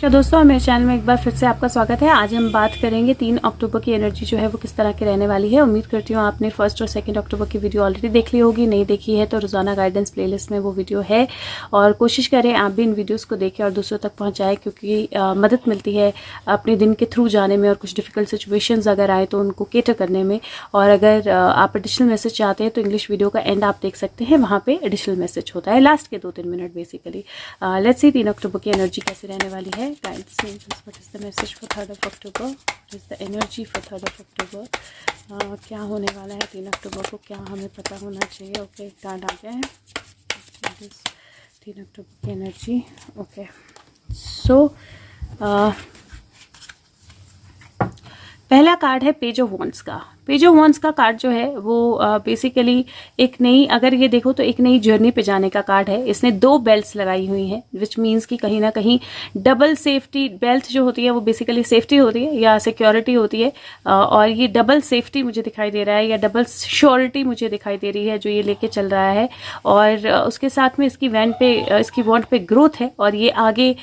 दोस्तों, मेरे चैनल में एक बार फिर से आपका स्वागत है। आज हम बात करेंगे 3 अक्टूबर की एनर्जी जो है वो किस तरह की रहने वाली है। उम्मीद करती हूँ आपने 1 और 2 अक्टूबर की वीडियो ऑलरेडी देख ली होगी। नहीं देखी है तो रोजाना गाइडेंस प्लेलिस्ट में वो वीडियो है और कोशिश करें आप भी इन वीडियोज़ को देखें और दूसरों तक पहुँचाएँ, क्योंकि मदद मिलती है अपने दिन के थ्रू जाने में और कुछ डिफ़िकल्ट सिचुएशंस अगर आए तो उनको केटर करने में। और अगर आप एडिशनल मैसेज चाहते हैं तो इंग्लिश वीडियो का एंड आप देख सकते हैं, वहाँ पे एडिशनल मैसेज होता है लास्ट के 2-3 मिनट बेसिकली। लेट्स सी 3 अक्टूबर की एनर्जी कैसे रहने वाली है। Guides, what is the message for 3rd of October? What is the energy for 3rd of October? क्या होने वाला है 3 अक्टूबर को, क्या हमें पता होना चाहिए। ओके, कार्ड आ गया है 3 अक्टूबर की एनर्जी। ओके, सो पहला कार्ड है पेज ऑफ वॉन्ड्स का। पेज ऑफ वॉन्ड्स का कार्ड जो है वो बेसिकली एक नई, अगर ये देखो तो एक नई जर्नी पे जाने का कार्ड है। इसने 2 बेल्ट्स लगाई हुई हैं, विच मीन्स कि कहीं ना कहीं डबल सेफ्टी बेल्ट जो होती है वो बेसिकली सेफ्टी होती है या सिक्योरिटी होती है, और ये डबल सेफ्टी मुझे दिखाई दे रहा है या डबल श्योरिटी मुझे दिखाई दे रही है जो ये लेके चल रहा है। और उसके साथ में इसकी वॉन्ड पे ग्रोथ है और ये आगे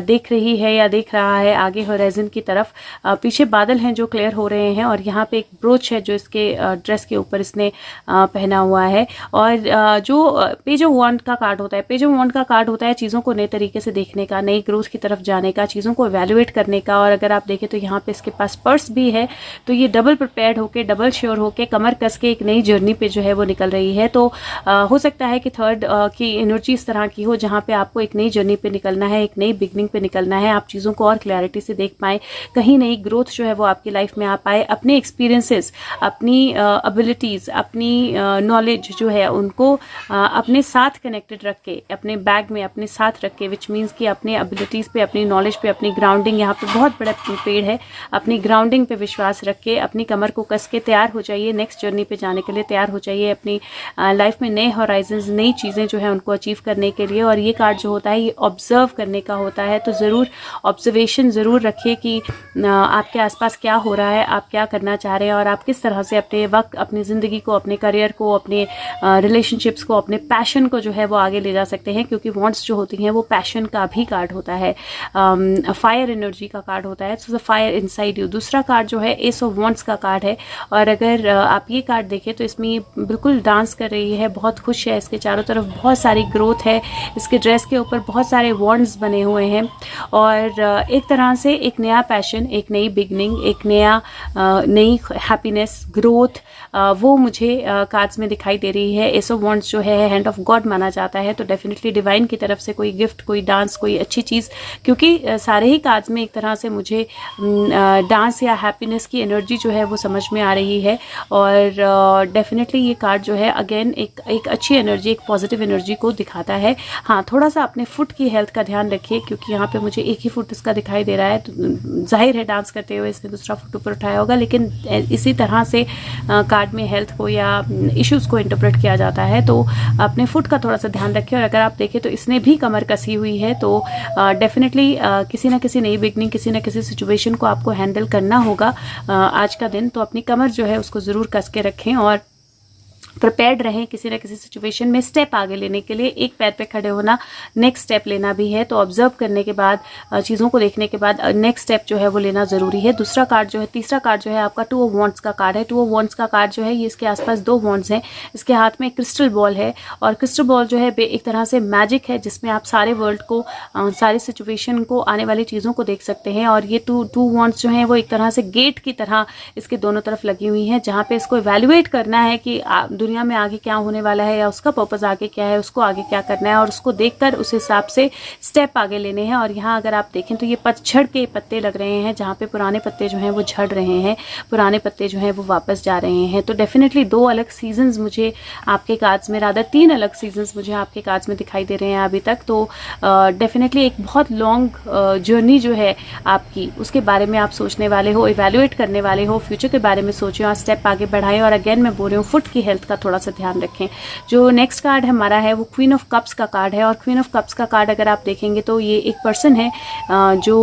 देख रही है या देख रहा है आगे होराइजन की तरफ। पीछे बादल हैं जो क्लियर हो रहे हैं और यहाँ पे एक ब्रोच है जो इसके ड्रेस के ऊपर इसने पहना हुआ है। और जो पेज ऑफ वॉन्ड का कार्ड होता है, पेज ऑफ वॉन्ड का कार्ड होता है चीज़ों को नए तरीके से देखने का, नई ग्रोथ की तरफ जाने का, चीज़ों को इवैल्यूएट करने का। और अगर आप देखें तो यहाँ पे इसके पास पर्स भी है, तो ये डबल प्रिपेयर्ड होके, डबल श्योर होके, कमर कस के एक नई जर्नी पे जो है वो निकल रही है। तो हो सकता है कि 3rd की एनर्जी इस तरह की हो जहाँ पे आपको एक नई जर्नी पे निकलना है, एक नई बिगनिंग पे निकलना है। आप चीज़ों को और क्लैरिटी से देख पाएँ, कहीं नई ग्रोथ जो है वो आपकी लाइफ में आ पाए, अपने एक्सपीरियंसेस, अपनी एबिलिटीज़, अपनी नॉलेज जो है उनको अपने साथ कनेक्टेड रख के, अपने बैग में अपने साथ रख के, विच मीन्स कि अपने एबिलिटीज़ पे, अपनी नॉलेज पे, अपनी ग्राउंडिंग, यहाँ पे बहुत बड़ा पेड़ है, अपनी ग्राउंडिंग पे विश्वास रख के अपनी कमर को कस के तैयार हो जाइए, नेक्स्ट जर्नी पे जाने के लिए तैयार हो जाइए, अपनी लाइफ में नए हॉराइजन्स, नई चीज़ें जो है उनको अचीव करने के लिए। और ये कार्ड जो होता है ये ऑब्जर्व करने का होता है, तो ज़रूर ऑब्जर्वेशन ज़रूर रखिए कि आपके आसपास क्या हो रहा है, आप क्या करना चाह रहे हैं और आप किस तरह से अपने वक्त, अपनी ज़िंदगी को, अपने करियर को, अपने रिलेशनशिप्स को, अपने पैशन को जो है वो आगे ले जा सकते हैं। क्योंकि वॉन्ड्स जो होती हैं वो पैशन का भी कार्ड होता है, फायर एनर्जी का कार्ड होता है, so the fire inside you. दूसरा कार्ड जो है एस ऑफ वॉन्ड्स का कार्ड है और अगर आप ये कार्ड देखें तो इसमें ये बिल्कुल डांस कर रही है, बहुत खुश है, इसके चारों तरफ बहुत सारी ग्रोथ है, इसके ड्रेस के ऊपर बहुत सारे वॉन्ड्स बने हुए हैं और एक तरह से एक नया पैशन, एक नई बिगनिंग, एक नई हैप्पीनेस, ग्रोथ, वो मुझे कार्ड्स में दिखाई दे रही है। एस ऑफ वॉन्ड्स जो है हैंड ऑफ गॉड माना जाता है, तो डेफिनेटली डिवाइन की तरफ से कोई गिफ्ट, कोई डांस, कोई अच्छी चीज़, क्योंकि सारे ही कार्ड्स में एक तरह से मुझे डांस या हैप्पीनेस की एनर्जी जो है वो समझ में आ रही है। और डेफिनेटली ये कार्ड जो है अगेन एक अच्छी एनर्जी, एक पॉजिटिव एनर्जी को दिखाता है। हाँ, थोड़ा सा अपने फुट की हेल्थ का ध्यान रखिए, क्योंकि यहाँ पे मुझे एक ही फुट इसका दिखाई दे रहा है। तो जाहिर है डांस करते हुए इसने दूसरा फुट ऊपर उठाया होगा, लेकिन इसी तरह से कार्ड में हेल्थ को या इश्यूज़ को इंटरप्रेट किया जाता है, तो अपने फुट का थोड़ा सा ध्यान रखें। और अगर आप देखें तो इसने भी कमर कसी हुई है, तो डेफिनेटली किसी ना किसी नई बिगनिंग, किसी ना किसी सिचुएशन को आपको हैंडल करना होगा आज का दिन। तो अपनी कमर जो है उसको ज़रूर कस के रखें और प्रिपेयर्ड रहें किसी न किसी सिचुएशन में स्टेप आगे लेने के लिए। एक पैर पे खड़े होना, नेक्स्ट स्टेप लेना भी है, तो ऑब्जर्व करने के बाद, चीज़ों को देखने के बाद नेक्स्ट स्टेप जो है वो लेना ज़रूरी है। दूसरा कार्ड जो है, तीसरा कार्ड जो है आपका 2 ऑफ वॉन्ड्स का कार्ड है। 2 ऑफ वॉन्ड्स का कार्ड जो है ये इसके आसपास 2 वॉन्ड्स हैं, इसके हाथ में क्रिस्टल बॉल है और क्रिस्टल बॉल जो है एक तरह से मैजिक है, जिसमें आप सारे वर्ल्ड को, सारी सिचुएशन को, आने वाली चीज़ों को देख सकते हैं। और ये 2 वॉन्ड्स जो हैं वो एक तरह से गेट की तरह इसके दोनों तरफ लगी हुई हैं, जहाँ पे इसको इवैल्यूएट करना है कि दुनिया में आगे क्या होने वाला है या उसका पर्पस आगे क्या है, उसको आगे क्या करना है, और उसको देखकर उस हिसाब से स्टेप आगे लेने हैं। और यहाँ अगर आप देखें तो ये पतझड़ के पत्ते लग रहे हैं, जहाँ पे पुराने पत्ते जो हैं वो झड़ रहे हैं, पुराने पत्ते जो हैं वो वापस जा रहे हैं। तो डेफिनेटली 2 अलग सीजन्स मुझे आपके कार्ड्स में, रादर 3 अलग सीजन्स मुझे आपके कार्ड्स में दिखाई दे रहे हैं अभी तक। तो डेफिनेटली एक बहुत लॉन्ग जर्नी जो है आपकी, उसके बारे में आप सोचने वाले हो, इवैल्यूएट करने वाले हो, फ्यूचर के बारे में सोचें और स्टेप आगे बढ़ाएं। और अगेन मैं बोल रही हूँ, फुट की हेल्थ का थोड़ा सा ध्यान रखें। जो नेक्स्ट कार्ड हमारा है वो क्वीन ऑफ कप्स का कार्ड है, और क्वीन ऑफ कप्स का कार्ड अगर आप देखेंगे तो ये एक पर्सन है जो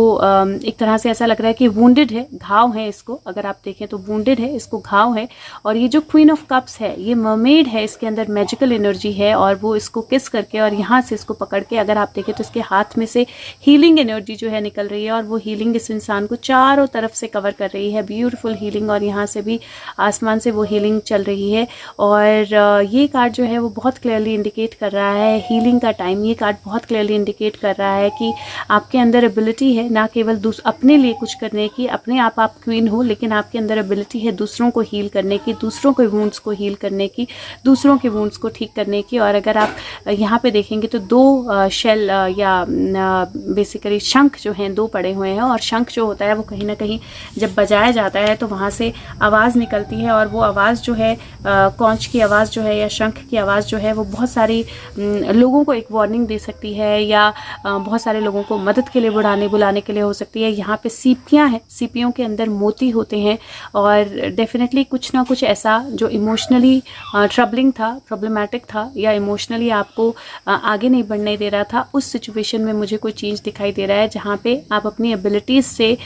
एक तरह से ऐसा लग रहा है कि वुंडेड है, घाव है इसको, अगर आप देखें तो वुंडेड है, इसको घाव है। और ये जो क्वीन ऑफ कप्स है ये मरमेड है, इसके अंदर मैजिकल एनर्जी है, और वो इसको किस करके और यहाँ से इसको पकड़ के अगर आप देखें तो इसके हाथ में से हीलिंग एनर्जी जो है निकल रही है, और वो हीलिंग इस इंसान को चारों तरफ से कवर कर रही है, ब्यूटीफुल हीलिंग, और यहाँ से भी आसमान से वो हीलिंग चल रही है। और ये कार्ड जो है वो बहुत क्लियरली इंडिकेट कर रहा है हीलिंग का टाइम। ये कार्ड बहुत क्लियरली इंडिकेट कर रहा है कि आपके अंदर एबिलिटी है ना केवल अपने लिए कुछ करने की, अपने आप क्वीन हो, लेकिन आपके अंदर एबिलिटी है दूसरों को हील करने की, दूसरों के वुंड्स को हील करने की, दूसरों के वुंड्स को ठीक करने की। और अगर आप यहाँ पे देखेंगे तो दो शेल या बेसिकली शंख जो हैं दो पड़े हुए हैं, और शंख जो होता है वो कहीं ना कहीं जब बजाया जाता है तो वहाँ से आवाज़ निकलती है, और वो आवाज़ जो है कौंच की आवाज़ जो है या शंख की आवाज़ जो है वो बहुत सारी लोगों को एक वार्निंग दे सकती है, या बहुत सारे लोगों को मदद के लिए बुलाने के लिए हो सकती है। यहाँ पे सीपियाँ हैं, सीपियों के अंदर मोती होते हैं, और डेफिनेटली कुछ ना कुछ ऐसा जो इमोशनली ट्रबलिंग था, प्रॉब्लमेटिक था, या इमोशनली आपको आगे नहीं बढ़ने दे रहा था, उस सिचुएशन में मुझे कोई चेंज दिखाई दे रहा है जहाँ पे आप अपनी एबिलिटीज़ से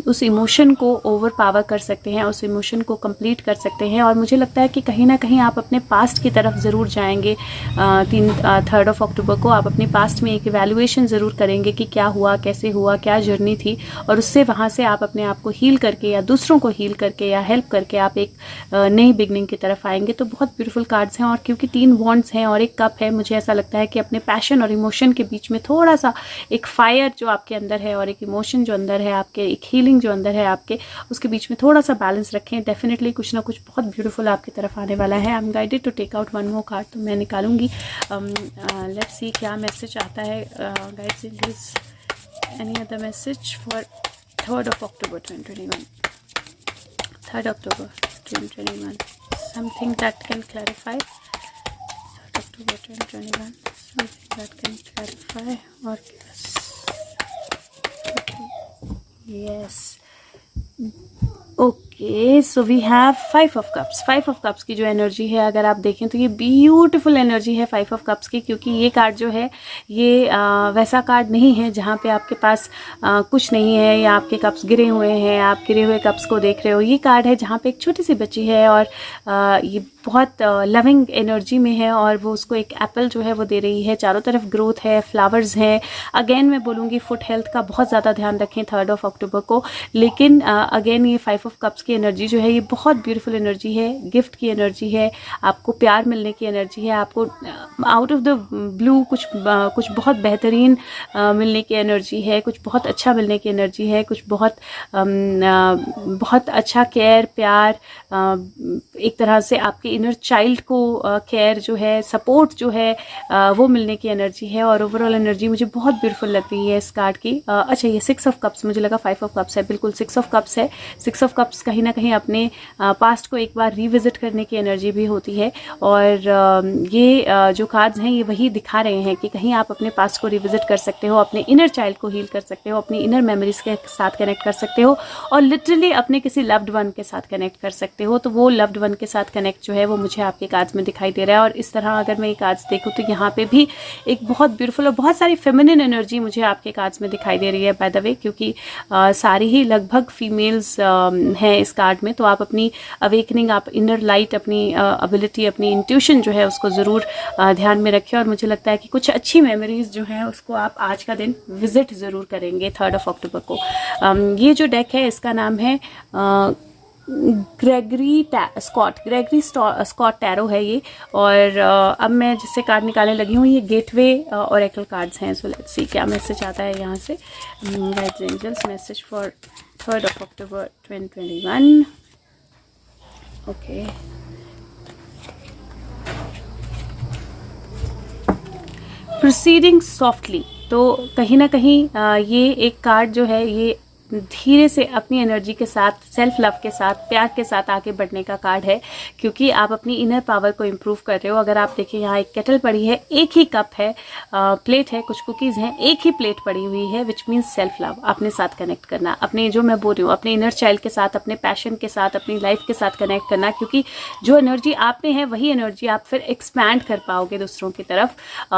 उस इमोशन को ओवर पावर कर सकते हैं, उस इमोशन को कंप्लीट कर सकते हैं। और मुझे लगता है कि कहीं ना कहीं आप अपने पास्ट की तरफ ज़रूर जाएंगे। 3 अक्टूबर को आप अपने पास्ट में एक इवैल्यूएशन ज़रूर करेंगे कि क्या हुआ, कैसे हुआ, क्या जर्नी थी, और उससे वहाँ से आप अपने आप को हील करके या दूसरों को हील करके या हेल्प करके आप एक नई बिगनिंग की तरफ आएंगे। तो बहुत ब्यूटीफुल कार्ड्स हैं, और क्योंकि 3 वॉन्ड्स हैं और एक कप है, मुझे ऐसा लगता है कि अपने पैशन और इमोशन के बीच में थोड़ा सा एक फायर जो आपके अंदर है और एक इमोशन जो अंदर है आपके, एक हीलिंग जो अंदर है आपके, उसके बीच में थोड़ा सा बैलेंस रखें। डेफिनेटली कुछ ना कुछ बहुत ब्यूटीफुल आपकी तरफ आने वाला है। I am guided to take out 1 more card, तो मैं निकालूंगी। लेट्स सी क्या मैसेज आता है guides, angels, any other message for 3 October 2021, 3 October 2021, something that can clarify 3 October 2021, something that can clarify or yes. Okay, so we have 5 of cups. 5 of cups की जो energy है अगर आप देखें तो ये ब्यूटीफुल एनर्जी है 5 ऑफ कप्स की, क्योंकि ये कार्ड जो है ये वैसा कार्ड नहीं है जहाँ पे आपके पास कुछ नहीं है या आपके कप्स गिरे हुए हैं, आप गिरे हुए कप्स को देख रहे हो। ये कार्ड है जहाँ पे एक छोटी सी बच्ची है और ये बहुत लविंग एनर्जी में है, और वो उसको एक एप्पल जो है वो दे रही है। चारों तरफ ग्रोथ है, फ्लावर्स हैं। अगेन मैं बोलूँगी फुट हेल्थ का बहुत ज़्यादा ध्यान रखें 3 अक्टूबर को। लेकिन अगेन ये 5 ऑफ कप्स की एनर्जी जो है ये बहुत ब्यूटीफुल एनर्जी है, गिफ्ट की एनर्जी है, आपको प्यार मिलने की एनर्जी है, आपको आउट ऑफ द ब्लू कुछ बहुत बेहतरीन मिलने की एनर्जी है, कुछ बहुत अच्छा मिलने की एनर्जी है, कुछ बहुत अच्छा केयर, प्यार, एक तरह से आपके इनर चाइल्ड को केयर जो है, सपोर्ट जो है वो मिलने की एनर्जी है। और ओवरऑल एनर्जी मुझे बहुत ब्यूटीफुल लग रही है इस कार्ड की। अच्छा, ये 6 ऑफ कप्स, मुझे लगा 5 ऑफ कप्स है, बिल्कुल 6 ऑफ कप्स है। 6 ऑफ कप्स कहीं ना कहीं अपने पास्ट को एक बार रिविजिट करने की एनर्जी भी होती है, और ये जो कार्ड्स हैं ये वही दिखा रहे हैं कि कहीं आप अपने पास्ट को रिविजिट कर सकते हो, अपने इनर चाइल्ड को हील कर सकते हो, अपनी इनर मेमोरीज के साथ कनेक्ट कर सकते हो, और लिटरली अपने किसी लव्ड वन के साथ कनेक्ट कर सकते हो। तो वो लव्ड वन के साथ कनेक्ट जो है वो मुझे आपके कार्ड्स में दिखाई दे रहा है। और इस तरह अगर मैं ये कार्ड्स देखूँ तो यहाँ पे भी एक बहुत ब्यूटीफुल और बहुत सारी फेमिनिन एनर्जी मुझे आपके कार्ड्स में दिखाई दे रही है बाय द वे, क्योंकि सारी ही लगभग फीमेल्स हैं इस कार्ड में। तो आप अपनी अवेकनिंग, आप इनर लाइट, अपनी एबिलिटी, अपनी इंट्यूशन जो है उसको ज़रूर ध्यान में रखें। और मुझे लगता है कि कुछ अच्छी मेमोरीज जो हैं उसको आप आज का दिन विजिट ज़रूर करेंगे 3 अक्टूबर को। ये जो डेक है इसका नाम है ग्रेगरी स्कॉट टैरो है ये। और अब मैं जिससे कार्ड निकालने लगी हूँ ये गेटवे ओरेकल कार्ड्स हैं। सो लेट्स सी क्या मैसेज आता है यहाँ से। Guides angels, message for 3 October 2021। Okay, proceeding softly. तो कहीं ना कहीं ये एक कार्ड जो है ये धीरे से अपनी एनर्जी के साथ, सेल्फ लव के साथ, प्यार के साथ आगे बढ़ने का कार्ड है, क्योंकि आप अपनी इनर पावर को इम्प्रूव कर रहे हो। अगर आप देखें यहाँ एक केटल पड़ी है, एक ही कप है, प्लेट है, कुछ कुकीज़ हैं, एक ही प्लेट पड़ी हुई है, विच मीन्स सेल्फ लव, अपने साथ कनेक्ट करना, अपने, जो मैं बोल रही हूँ, अपने इनर चाइल्ड के साथ, अपने पैशन के साथ, अपनी लाइफ के साथ कनेक्ट करना, क्योंकि जो एनर्जी आप में है वही एनर्जी आप फिर एक्सपैंड कर पाओगे दूसरों की तरफ।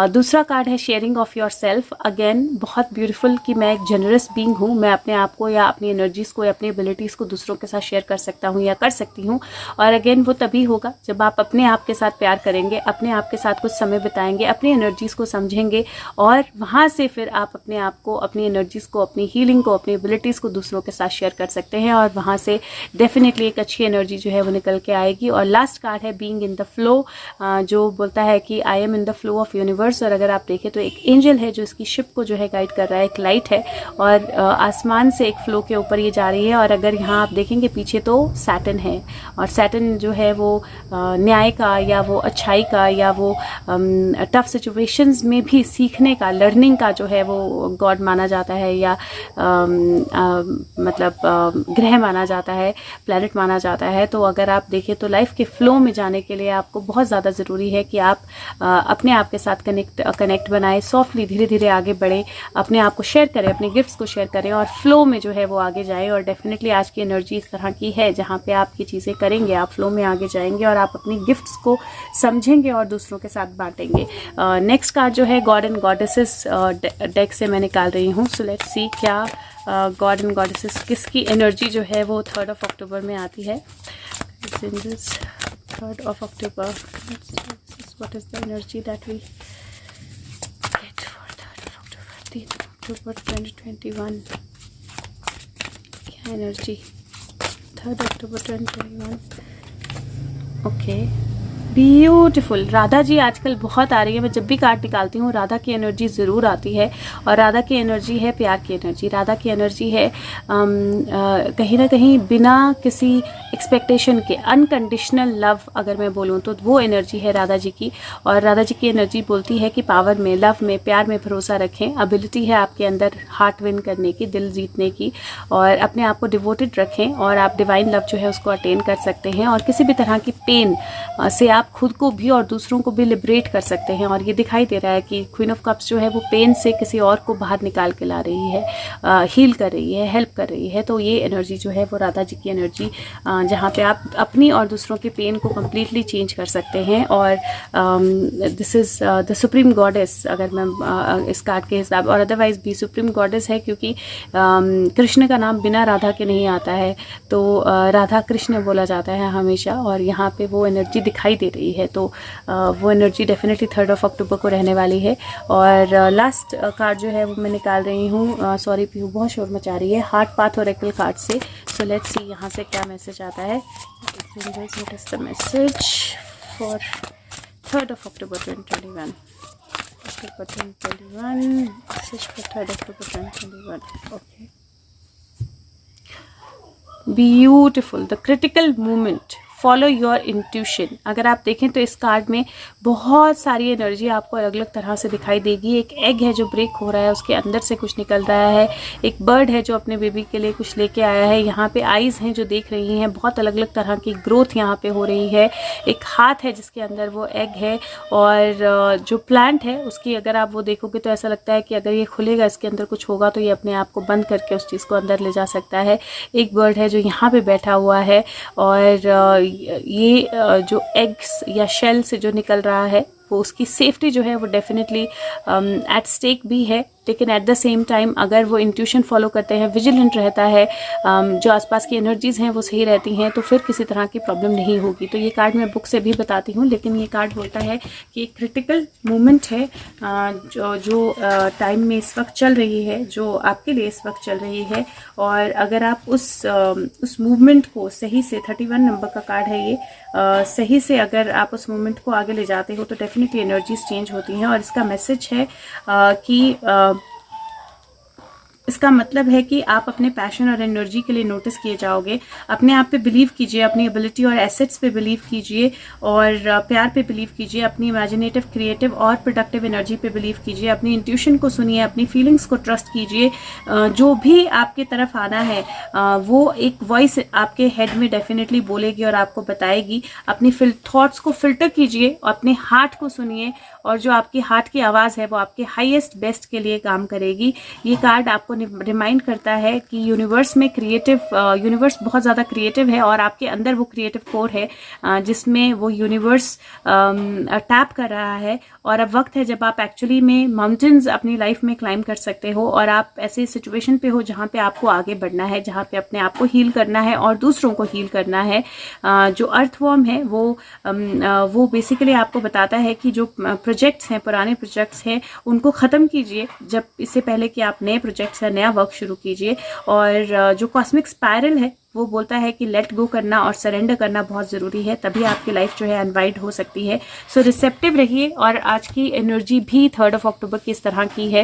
दूसरा कार्ड है sharing of your self. Again बहुत ब्यूटीफुल कि मैं एक जनरस बीइंग हूँ, मैं अपने आप को या अपनी एनर्जीज को या अपनी एबिलिटीज़ को दूसरों के साथ शेयर कर सकता हूँ या कर सकती हूँ। और अगेन वो तभी होगा जब आप अपने आप के साथ प्यार करेंगे, अपने आप के साथ कुछ समय बिताएंगे, अपनी एनर्जीज़ को समझेंगे, और वहाँ से फिर आप अपने आप को, अपनी एनर्जीज़ को, अपनी हीलिंग को, अपनी एबिलिटीज़ को दूसरों के साथ शेयर कर सकते हैं, और वहाँ से डेफिनेटली एक अच्छी एनर्जी जो है वो निकल के आएगी। और लास्ट कार्ड है बीइंग इन द फ्लो, जो बोलता है कि I am in the flow of universe. और अगर आप देखें तो एक एंजल है जो इसकी शिप को जो है गाइड कर रहा है, एक लाइट है, और आसमान से एक फ्लो के ऊपर ये जा रही है। और अगर यहाँ आप देखेंगे पीछे तो सैटर्न है, और सैटर्न जो है वो न्याय का, या वो अच्छाई का, या वो टफ सिचुएशंस में भी सीखने का, लर्निंग का जो है वो गॉड माना जाता है, या मतलब ग्रह माना जाता है, प्लैनेट माना जाता है। तो अगर आप देखें तो लाइफ के फ्लो में जाने के लिए आपको बहुत ज़्यादा ज़रूरी है कि आप अपने आप के साथ कनेक्ट बनाएं, सॉफ्टली धीरे धीरे आगे बढ़ें, अपने आप को शेयर करें, अपने गिफ्ट्स को शेयर करें, और फ्लो में जो है वो आगे जाएं। और डेफिनेटली आज की एनर्जी इस तरह की है जहाँ पे आप ये चीज़ें करेंगे, आप फ्लो में आगे जाएंगे, और आप अपनी गिफ्ट्स को समझेंगे और दूसरों के साथ बांटेंगे। नेक्स्ट कार्ड जो है गॉड एंड गॉडेसेस डेक से मैं निकाल रही हूँ। सो लेट्स सी क्या गॉड एंड गॉडेसेस किसकी एनर्जी जो है वो 3rd of October में आती है। 3rd of October, what is the energy that we get for 3rd of October? 3rd of October 2021, क्या energy 3rd October 2021? Okay, beautiful. Radha ji आजकल बहुत आ रही है, मैं जब भी कार्ड निकालती हूँ राधा की एनर्जी ज़रूर आती है, और राधा की एनर्जी है प्यार की एनर्जी, राधा की एनर्जी है कहीं ना कहीं बिना किसी एक्सपेक्टेशन के अनकंडीशनल लव, अगर मैं बोलूँ तो वो एनर्जी है राधा जी की। और राधा जी की एनर्जी बोलती है कि पावर में, लव में, प्यार में भरोसा रखें, एबिलिटी है आपके अंदर हार्ट विन करने की, दिल जीतने की, और अपने आप को डिवोटेड रखें, और आप डिवाइन लव जो है उसको अटेन कर सकते हैं, और किसी भी तरह की पेन से आप खुद को भी और दूसरों को भी लिबरेट कर सकते हैं। और ये दिखाई दे रहा है कि क्वीन ऑफ कप्स जो है वो पेन से किसी और को बाहर निकाल के ला रही है, हील कर रही है, हेल्प कर रही है। तो ये एनर्जी जो है वो राधा जी की एनर्जी, जहाँ पे आप अपनी और दूसरों के पेन को कम्प्लीटली चेंज कर सकते हैं। और this is the supreme goddess, अगर मैं इस कार्ड के हिसाब, और अदरवाइज भी सुप्रीम गॉडेस है, क्योंकि कृष्ण का नाम बिना राधा के नहीं आता है, तो राधा कृष्ण बोला जाता है हमेशा, और यहाँ पे वो एनर्जी दिखाई दे रही है। तो वो energy definitely 3rd of October को रहने वाली है। और लास्ट कार्ड जो है वो मैं निकाल रही हूँ, सॉरी पीहू बहुत शोर मचा रही है, हार्ट पाथ ओरेकल कार्ड से। सो लेट्स सी यहाँ से क्या मैसेज आता है। What is the message for 3rd of October 2021? October 2021, message for 3rd October 2021. Okay. Beautiful. The critical moment. Follow your intuition. अगर आप देखें तो इस कार्ड में बहुत सारी एनर्जी आपको अलग अलग तरह से दिखाई देगी। एक एग है जो ब्रेक हो रहा है, उसके अंदर से कुछ निकल रहा है। एक बर्ड है जो अपने बेबी के लिए कुछ लेके आया है। यहाँ पे आईज हैं जो देख रही हैं, बहुत अलग अलग तरह की ग्रोथ यहाँ पे हो रही है। एक हाथ है जिसके अंदर वो एग है, और जो प्लांट है उसकी अगर आप वो देखोगे तो ऐसा लगता है कि अगर ये खुलेगा, इसके अंदर कुछ होगा, तो ये अपने आप को बंद करके उस चीज़ को अंदर ले जा सकता है। एक बर्ड है जो यहाँ पे बैठा हुआ है, और ये जो एग्स या शेल से जो निकल रहा है वो उसकी सेफ्टी जो है वो डेफिनेटली एट स्टेक भी है। लेकिन एट द सेम टाइम अगर वो इंट्यूशन फॉलो करते हैं, विजिलेंट रहता है, जो आसपास की एनर्जीज़ हैं वो सही रहती हैं, तो फिर किसी तरह की प्रॉब्लम नहीं होगी। तो ये कार्ड मैं बुक से भी बताती हूँ, लेकिन ये कार्ड बोलता है कि एक क्रिटिकल मोमेंट है जो टाइम में इस वक्त चल रही है, जो आपके लिए इस वक्त चल रही है। और अगर आप उस मूवमेंट को सही से, 31 नंबर का कार्ड है ये, सही से अगर आप उस मूवमेंट को आगे ले जाते हो तो डेफिनेटली एनर्जीज चेंज होती हैं। और इसका मैसेज है कि इसका मतलब है कि आप अपने पैशन और एनर्जी के लिए नोटिस किए जाओगे। अपने आप पे बिलीव कीजिए, अपनी एबिलिटी और एसेट्स पे बिलीव कीजिए, और प्यार पे बिलीव कीजिए, अपनी इमेजिनेटिव, क्रिएटिव और प्रोडक्टिव एनर्जी पे बिलीव कीजिए, अपनी इंट्यूशन को सुनिए, अपनी फीलिंग्स को ट्रस्ट कीजिए। जो भी आपके तरफ आना है वो एक वॉइस आपके हेड में डेफिनेटली बोलेगी और आपको बताएगी। अपनी थॉट्स को फिल्टर कीजिए, अपने हार्ट को सुनिए, और जो आपकी हार्ट की आवाज़ है वो आपके हाईएस्ट बेस्ट के लिए काम करेगी। ये कार्ड आपको रिमाइंड करता है कि यूनिवर्स में यूनिवर्स बहुत ज़्यादा क्रिएटिव है, और आपके अंदर वो क्रिएटिव कोर है जिसमें वो यूनिवर्स टैप कर रहा है। और अब वक्त है जब आप एक्चुअली में माउंटेन्स अपनी लाइफ में क्लाइम कर सकते हो, और आप ऐसे सिचुएशन पे हो जहाँ पे आपको आगे बढ़ना है, जहाँ पे अपने आप को हील करना है और दूसरों को हील करना है। जो अर्थवॉर्म है वो बेसिकली आपको बताता है कि जो प्रोजेक्ट्स हैं, पुराने प्रोजेक्ट्स हैं, उनको ख़त्म कीजिए जब इससे पहले कि आप नए प्रोजेक्ट्स या नया वर्क शुरू कीजिए। और जो कॉस्मिक स्पायरल है वो बोलता है कि लेट गो करना और सरेंडर करना बहुत ज़रूरी है, तभी आपकी लाइफ जो है अनवाइड हो सकती है। सो रिसेप्टिव रहिए, और आज की एनर्जी भी 3 अक्टूबर की इस तरह की है।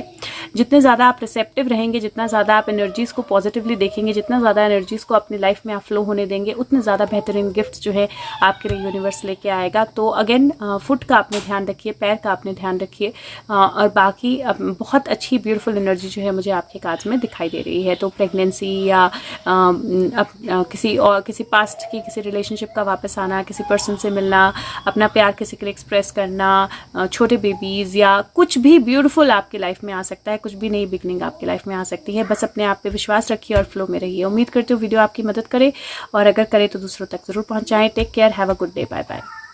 जितने ज़्यादा आप रिसेप्टिव रहेंगे, जितना ज़्यादा आप एनर्जीज़ को पॉजिटिवली देखेंगे, जितना ज़्यादा एनर्जीज़ को अपनी लाइफ में आप फ्लो होने देंगे, उतने ज़्यादा बेहतरीन गिफ्ट जो है आपके लिए यूनिवर्स लेके आएगा। तो अगेन फुट का आपने ध्यान रखिए, पैर का आपने ध्यान रखिए, और बाकी बहुत अच्छी ब्यूटीफुल एनर्जी जो है मुझे आपके कार्ड्स में दिखाई दे रही है। तो प्रेगनेंसी या किसी पास्ट की किसी रिलेशनशिप का वापस आना, किसी पर्सन से मिलना, अपना प्यार किसी के लिए एक्सप्रेस करना, छोटे बेबीज़, या कुछ भी ब्यूटीफुल आपकी लाइफ में आ सकता है, कुछ भी नई बिगनिंग आपकी लाइफ में आ सकती है। बस अपने आप पे विश्वास रखिए और फ्लो में रहिए। उम्मीद करती हूँ वीडियो आपकी मदद करे, और अगर करे तो दूसरों तक ज़रूर पहुँचाएँ। Take care, have a good day, bye bye.